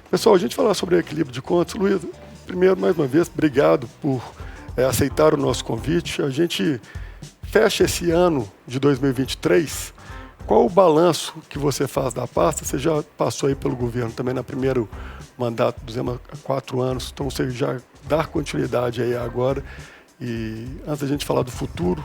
Pessoal, a gente falar sobre equilíbrio de contas. Luiz, primeiro, mais uma vez, obrigado por aceitar o nosso convite. A gente fecha esse ano de 2023. Qual o balanço que você faz da pasta? Você já passou aí pelo governo também no primeiro mandato, dizemos, há 4 anos, então você já dá continuidade aí agora. E antes da gente falar do futuro,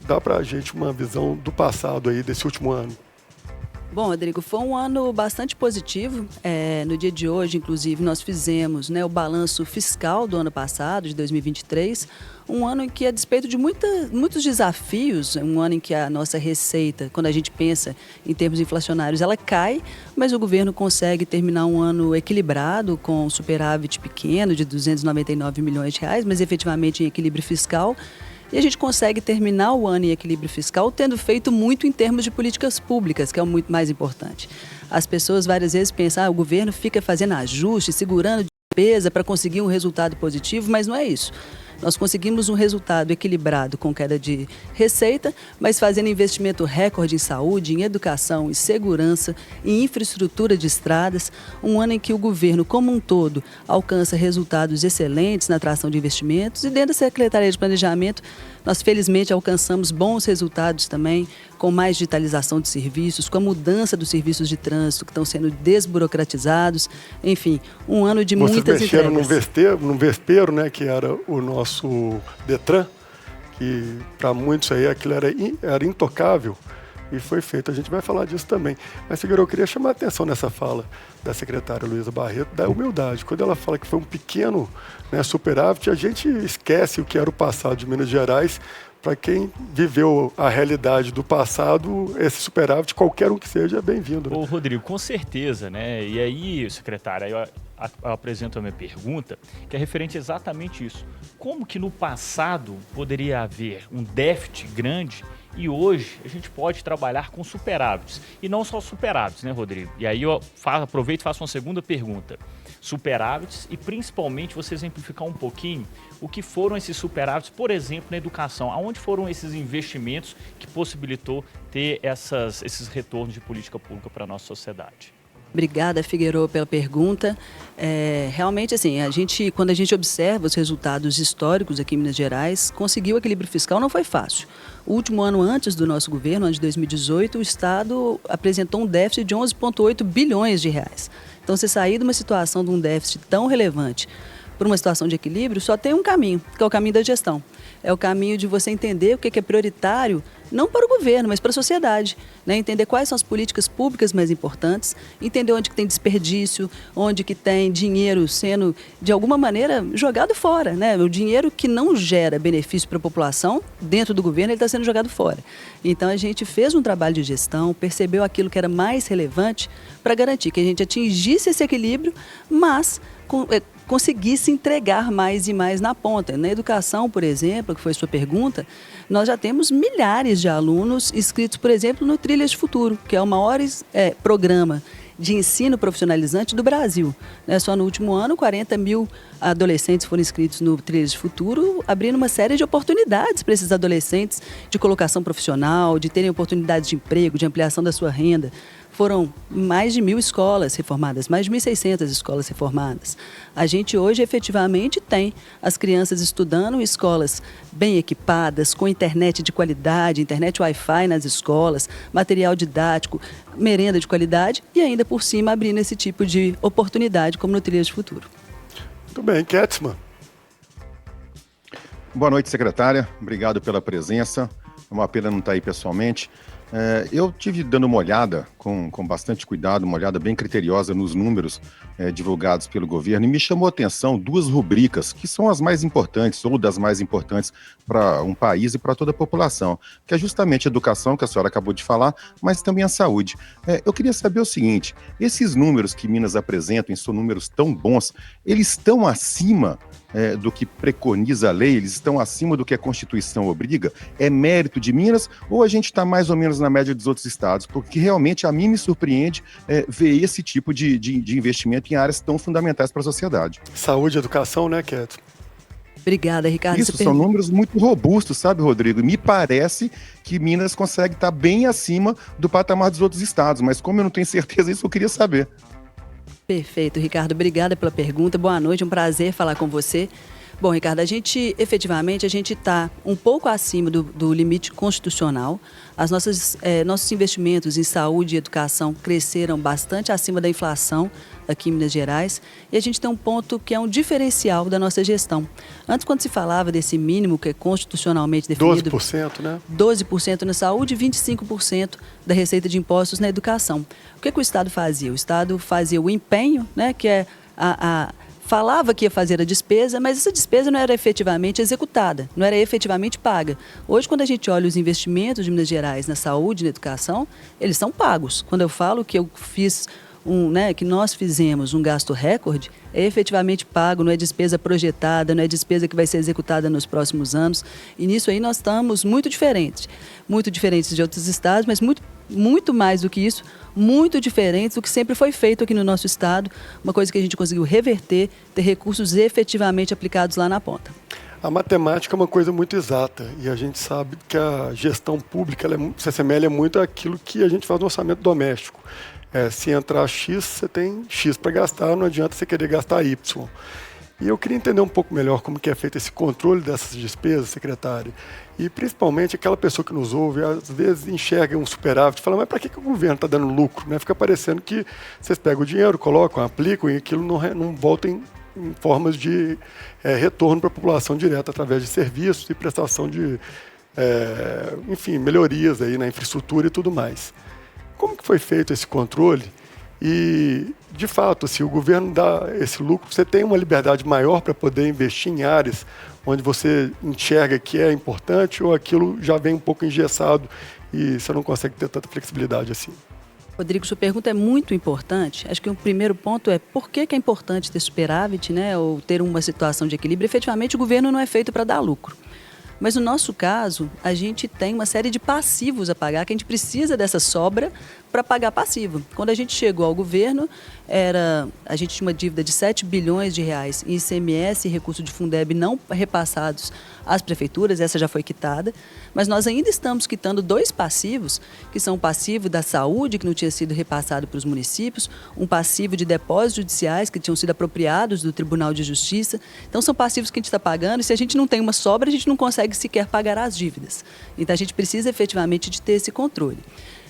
dá para a gente uma visão do passado aí, desse último ano. Bom, Rodrigo, foi um ano bastante positivo. No dia de hoje, inclusive, nós fizemos, né, o balanço fiscal do ano passado, de 2023, um ano em que, a despeito de muitos desafios, um ano em que a nossa receita, quando a gente pensa em termos inflacionários, ela cai, mas o governo consegue terminar um ano equilibrado, com um superávit pequeno de 299 milhões de reais, mas efetivamente em equilíbrio fiscal. E a gente consegue terminar o ano em equilíbrio fiscal tendo feito muito em termos de políticas públicas, que é o muito mais importante. As pessoas várias vezes pensam, o governo fica fazendo ajuste, segurando despesa para conseguir um resultado positivo, mas não é isso. Nós conseguimos um resultado equilibrado com queda de receita, mas fazendo investimento recorde em saúde, em educação e segurança, em infraestrutura de estradas. Um ano em que o governo, como um todo, alcança resultados excelentes na atração de investimentos. E dentro da Secretaria de Planejamento, nós felizmente alcançamos bons resultados também, com mais digitalização de serviços, com a mudança dos serviços de trânsito que estão sendo desburocratizados. Enfim, um ano de muitas entregas. Vocês mexeram num vespeiro, né, que era o nosso Detran, que para muitos aí aquilo era intocável, e foi feito. A gente vai falar disso também. Mas, Figueiredo, eu queria chamar a atenção nessa fala da secretária Luísa Barreto, da humildade. Quando ela fala que foi um pequeno, né, superávit, a gente esquece o que era o passado de Minas Gerais. Para quem viveu a realidade do passado, esse superávit, qualquer um que seja, é bem-vindo. Né? Ô, Rodrigo, com certeza, né? E aí, secretária, eu apresento a minha pergunta, que é referente a exatamente isso. Como que no passado poderia haver um déficit grande e hoje a gente pode trabalhar com superávites? E não só superávites, né, Rodrigo? E aí eu aproveito e faço uma segunda pergunta. Superávites e principalmente você exemplificar um pouquinho o que foram esses superávites, por exemplo, na educação. Aonde foram esses investimentos que possibilitou ter esses retornos de política pública para a nossa sociedade? Obrigada, Figueiredo, pela pergunta. Realmente, assim, quando a gente observa os resultados históricos aqui em Minas Gerais, conseguir o equilíbrio fiscal não foi fácil. O último ano antes do nosso governo, ano de 2018, o Estado apresentou um déficit de 11,8 bilhões de reais. Então, você sair de uma situação de um déficit tão relevante para uma situação de equilíbrio, só tem um caminho, que é o caminho da gestão. É o caminho de você entender o que é prioritário, não para o governo, mas para a sociedade. Né? Entender quais são as políticas públicas mais importantes, entender onde que tem desperdício, onde que tem dinheiro sendo, de alguma maneira, jogado fora. Né? O dinheiro que não gera benefício para a população, dentro do governo, ele está sendo jogado fora. Então, a gente fez um trabalho de gestão, percebeu aquilo que era mais relevante para garantir que a gente atingisse esse equilíbrio, mas conseguisse entregar mais e mais na ponta. Na educação, por exemplo, que foi sua pergunta, nós já temos milhares de alunos inscritos, por exemplo, no Trilhas de Futuro, que é o maior programa de ensino profissionalizante do Brasil. Só no último ano, 40 mil adolescentes foram inscritos no Trilhas de Futuro, abrindo uma série de oportunidades para esses adolescentes de colocação profissional, de terem oportunidades de emprego, de ampliação da sua renda. Foram mais de 1.000 escolas reformadas, mais de 1.600 escolas reformadas. A gente hoje efetivamente tem as crianças estudando em escolas bem equipadas, com internet de qualidade, internet Wi-Fi nas escolas, material didático, merenda de qualidade e ainda por cima abrindo esse tipo de oportunidade como no Trilhas de Futuro. Muito bem, Ketzmann. Boa noite, secretária. Obrigado pela presença. É uma pena não estar aí pessoalmente. Eu tive dando uma olhada com bastante cuidado, uma olhada bem criteriosa nos números divulgados pelo governo, e me chamou a atenção 2 rubricas que são as mais importantes, ou das mais importantes para um país e para toda a população, que é justamente a educação, que a senhora acabou de falar, mas também a saúde. Eu queria saber o seguinte, esses números que Minas apresentam, são números tão bons, eles estão acima do que preconiza a lei, eles estão acima do que a Constituição obriga? É mérito de Minas ou a gente está mais ou menos na média dos outros estados? Porque realmente a mim me surpreende ver esse tipo de investimento em áreas tão fundamentais para a sociedade. Saúde e educação, né, Keto? Obrigada, Ricardo. Isso, são números muito robustos, sabe, Rodrigo? Me parece que Minas consegue estar bem acima do patamar dos outros estados, mas como eu não tenho certeza disso, eu queria saber. Perfeito, Ricardo. Obrigada pela pergunta. Boa noite, um prazer falar com você. Bom, Ricardo, efetivamente, a gente está um pouco acima do limite constitucional. Nossos investimentos em saúde e educação cresceram bastante acima da inflação aqui em Minas Gerais. E a gente tem um ponto que é um diferencial da nossa gestão. Antes, quando se falava desse mínimo que é constitucionalmente definido... 12%, né? 12% na saúde e 25% da receita de impostos na educação. O que o Estado fazia? O Estado fazia o empenho, né, que é falava que ia fazer a despesa, mas essa despesa não era efetivamente executada, não era efetivamente paga. Hoje, quando a gente olha os investimentos de Minas Gerais na saúde e na educação, eles são pagos. Quando eu falo que eu fiz que nós fizemos um gasto recorde, é efetivamente pago, não é despesa projetada, não é despesa que vai ser executada nos próximos anos. E nisso aí nós estamos muito diferentes de outros estados, mas muito mais do que isso, muito diferentes do que sempre foi feito aqui no nosso estado, uma coisa que a gente conseguiu reverter, ter recursos efetivamente aplicados lá na ponta. A matemática é uma coisa muito exata e a gente sabe que a gestão pública se assemelha muito àquilo que a gente faz no orçamento doméstico. Se entrar X, você tem X para gastar, não adianta você querer gastar Y. E eu queria entender um pouco melhor como que é feito esse controle dessas despesas, secretário. E principalmente aquela pessoa que nos ouve, às vezes enxerga um superávit e fala, mas para que o governo está dando lucro? Né? Fica parecendo que vocês pegam o dinheiro, colocam, aplicam e aquilo não volta em formas de retorno para a população direta através de serviços e prestação de, melhorias aí na infraestrutura e tudo mais. Como que foi feito esse controle? E, de fato, se o governo dá esse lucro, você tem uma liberdade maior para poder investir em áreas onde você enxerga que é importante ou aquilo já vem um pouco engessado e você não consegue ter tanta flexibilidade assim? Rodrigo, sua pergunta é muito importante. Acho que o primeiro ponto é por que é importante ter superávit, né, ou ter uma situação de equilíbrio. Efetivamente, o governo não é feito para dar lucro. Mas no nosso caso, a gente tem uma série de passivos a pagar, que a gente precisa dessa sobra para pagar passivo. Quando a gente chegou ao governo, a gente tinha uma dívida de 7 bilhões de reais em ICMS e recurso de Fundeb não repassados às prefeituras, essa já foi quitada, mas nós ainda estamos quitando 2 passivos, que são o passivo da saúde, que não tinha sido repassado para os municípios, um passivo de depósitos judiciais, que tinham sido apropriados do Tribunal de Justiça. Então, são passivos que a gente está pagando, e se a gente não tem uma sobra, a gente não consegue sequer pagar as dívidas. Então, a gente precisa efetivamente de ter esse controle.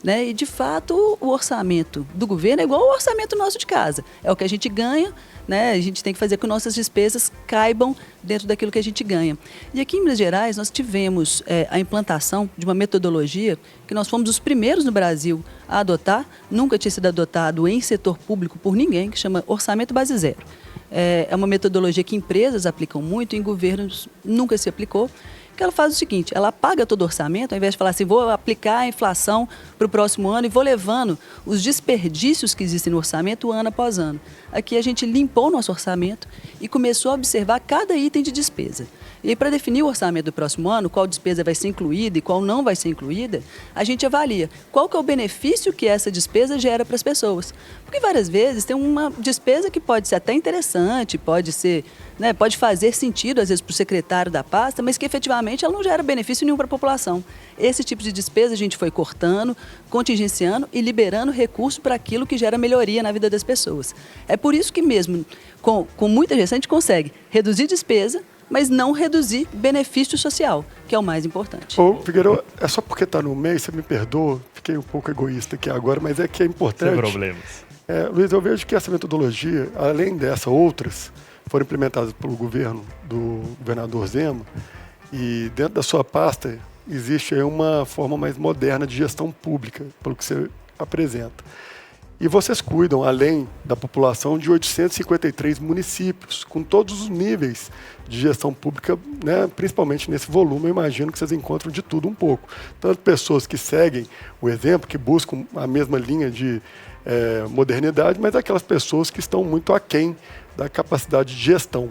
Né? E, de fato, o orçamento do governo é igual ao orçamento nosso de casa. É o que a gente ganha, né? A gente tem que fazer com que nossas despesas caibam dentro daquilo que a gente ganha. E aqui em Minas Gerais, nós tivemos a implantação de uma metodologia que nós fomos os primeiros no Brasil a adotar, nunca tinha sido adotado em setor público por ninguém, que chama Orçamento Base Zero. É uma metodologia que empresas aplicam muito, em governos nunca se aplicou. Que ela faz o seguinte, ela paga todo o orçamento, ao invés de falar assim, vou aplicar a inflação para o próximo ano e vou levando os desperdícios que existem no orçamento ano após ano. Aqui a gente limpou o nosso orçamento e começou a observar cada item de despesa. E aí, para definir o orçamento do próximo ano, qual despesa vai ser incluída e qual não vai ser incluída, a gente avalia qual que é o benefício que essa despesa gera para as pessoas. Porque várias vezes tem uma despesa que pode ser até interessante, pode ser, né, pode fazer sentido às vezes para o secretário da pasta, mas que efetivamente ela não gera benefício nenhum para a população. Esse tipo de despesa a gente foi cortando, contingenciando e liberando recurso para aquilo que gera melhoria na vida das pessoas. É por isso que mesmo com muita gestão a gente consegue reduzir despesa, mas não reduzir benefício social, que é o mais importante. Ô, Figueiredo, é só porque está no meio, você me perdoa, fiquei um pouco egoísta aqui agora, mas é que é importante. Sem problemas. Luiz, eu vejo que essa metodologia, além dessa, outras, foram implementadas pelo governo do governador Zema, e dentro da sua pasta existe aí uma forma mais moderna de gestão pública, pelo que você apresenta. E vocês cuidam, além da população, de 853 municípios, com todos os níveis de gestão pública, né, principalmente nesse volume, eu imagino que vocês encontram de tudo um pouco. Tanto pessoas que seguem o exemplo, que buscam a mesma linha de modernidade, mas aquelas pessoas que estão muito aquém da capacidade de gestão.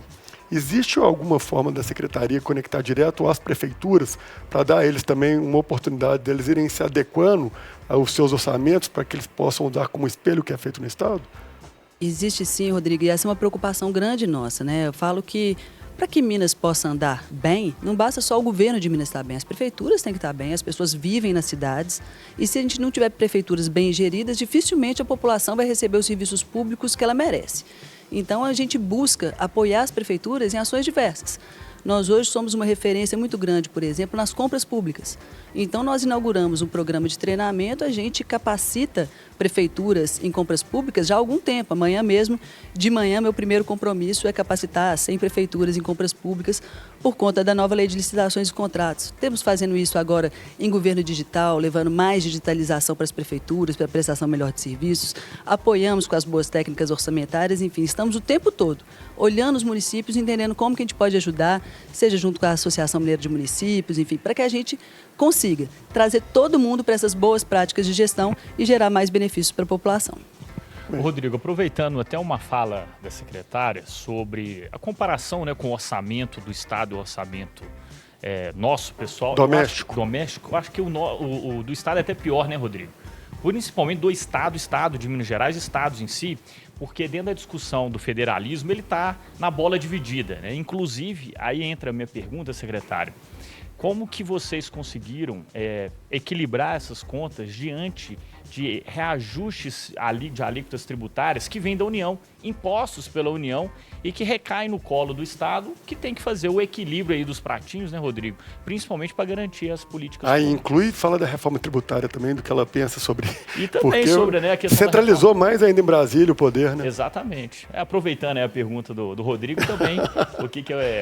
Existe alguma forma da Secretaria conectar direto às prefeituras para dar a eles também uma oportunidade deles irem se adequando aos seus orçamentos para que eles possam usar como espelho o que é feito no Estado? Existe sim, Rodrigo, e essa é uma preocupação grande nossa, né? Eu falo que para que Minas possa andar bem, não basta só o governo de Minas estar bem, as prefeituras têm que estar bem, as pessoas vivem nas cidades, e se a gente não tiver prefeituras bem geridas, dificilmente a população vai receber os serviços públicos que ela merece. Então, a gente busca apoiar as prefeituras em ações diversas. Nós hoje somos uma referência muito grande, por exemplo, nas compras públicas. Então, nós inauguramos um programa de treinamento, a gente capacita prefeituras em compras públicas já há algum tempo. Amanhã mesmo, de manhã, meu primeiro compromisso é capacitar 100 prefeituras em compras públicas por conta da nova lei de licitações e contratos. Temos fazendo isso agora em governo digital, levando mais digitalização para as prefeituras, para a prestação melhor de serviços, apoiamos com as boas técnicas orçamentárias, enfim, estamos o tempo todo olhando os municípios, entendendo como que a gente pode ajudar, seja junto com a Associação Mineira de Municípios, enfim, para que a gente consiga trazer todo mundo para essas boas práticas de gestão e gerar mais benefícios para a população. Rodrigo, aproveitando até uma fala da secretária sobre a comparação, né, com o orçamento do Estado e o orçamento nosso, pessoal. Doméstico. Eu acho que o do Estado é até pior, né, Rodrigo? Principalmente do Estado de Minas Gerais, estados em si, porque dentro da discussão do federalismo ele está na bola dividida, né? Inclusive, aí entra a minha pergunta, secretário, como que vocês conseguiram equilibrar essas contas diante de reajustes de alíquotas tributárias que vêm da União, impostos pela União e que recaem no colo do Estado, que tem que fazer o equilíbrio aí dos pratinhos, né, Rodrigo? Principalmente para garantir as políticas Aí públicas. inclui, fala da reforma tributária também, do que ela pensa sobre... E também sobre, né, a questão centralizou mais ainda em Brasília o poder, né? Exatamente. Aproveitando a pergunta do Rodrigo também,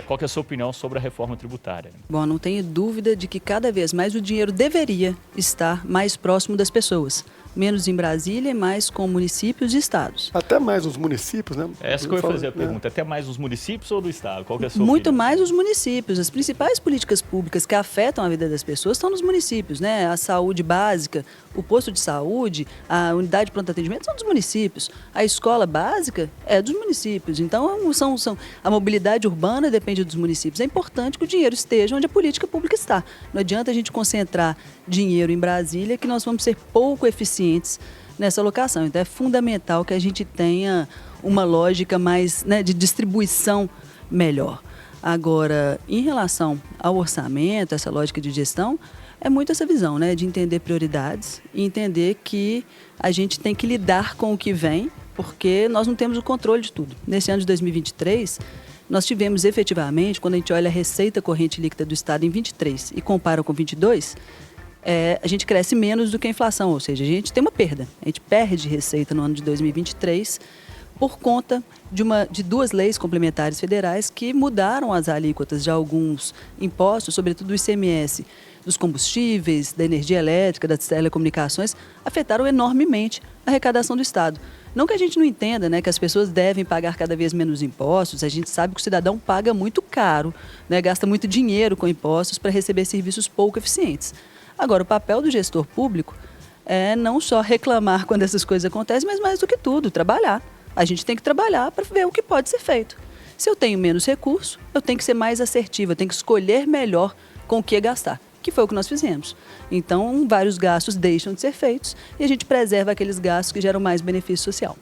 qual que é a sua opinião sobre a reforma tributária? Bom, não tenho dúvida de que cada vez mais o dinheiro deveria estar mais próximo das pessoas. Menos em Brasília e mais com municípios e estados. Até mais os municípios, né? Essa que eu ia fazer a pergunta. Até mais os municípios ou do Estado? Qual que é a sua Muito opinião? mais os municípios. As principais políticas públicas que afetam a vida das pessoas estão nos municípios, né? A saúde básica, o posto de saúde, a unidade de pronto atendimento são dos municípios. A escola básica é dos municípios. Então, a mobilidade urbana depende dos municípios. É importante que o dinheiro esteja onde a política pública está. Não adianta a gente concentrar dinheiro em Brasília que nós vamos ser pouco eficientes nessa alocação. Então, é fundamental que a gente tenha uma lógica mais, né, de distribuição melhor. Agora, em relação ao orçamento, essa lógica de gestão, é muito essa visão, né, de entender prioridades e entender que a gente tem que lidar com o que vem, porque nós não temos o controle de tudo. Nesse ano de 2023, nós tivemos efetivamente, quando a gente olha a receita corrente líquida do Estado em 23 e compara com 22, a gente cresce menos do que a inflação, ou seja, a gente tem uma perda. A gente perde receita no ano de 2023 por conta de duas leis complementares federais que mudaram as alíquotas de alguns impostos, sobretudo o ICMS dos combustíveis, da energia elétrica, das telecomunicações, afetaram enormemente a arrecadação do Estado. Não que a gente não entenda, né, que as pessoas devem pagar cada vez menos impostos, a gente sabe que o cidadão paga muito caro, né, gasta muito dinheiro com impostos para receber serviços pouco eficientes. Agora, o papel do gestor público é não só reclamar quando essas coisas acontecem, mas mais do que tudo, trabalhar. A gente tem que trabalhar para ver o que pode ser feito. Se eu tenho menos recurso, eu tenho que ser mais assertiva, eu tenho que escolher melhor com o que gastar, que foi o que nós fizemos. Então, vários gastos deixam de ser feitos e a gente preserva aqueles gastos que geram mais benefício social.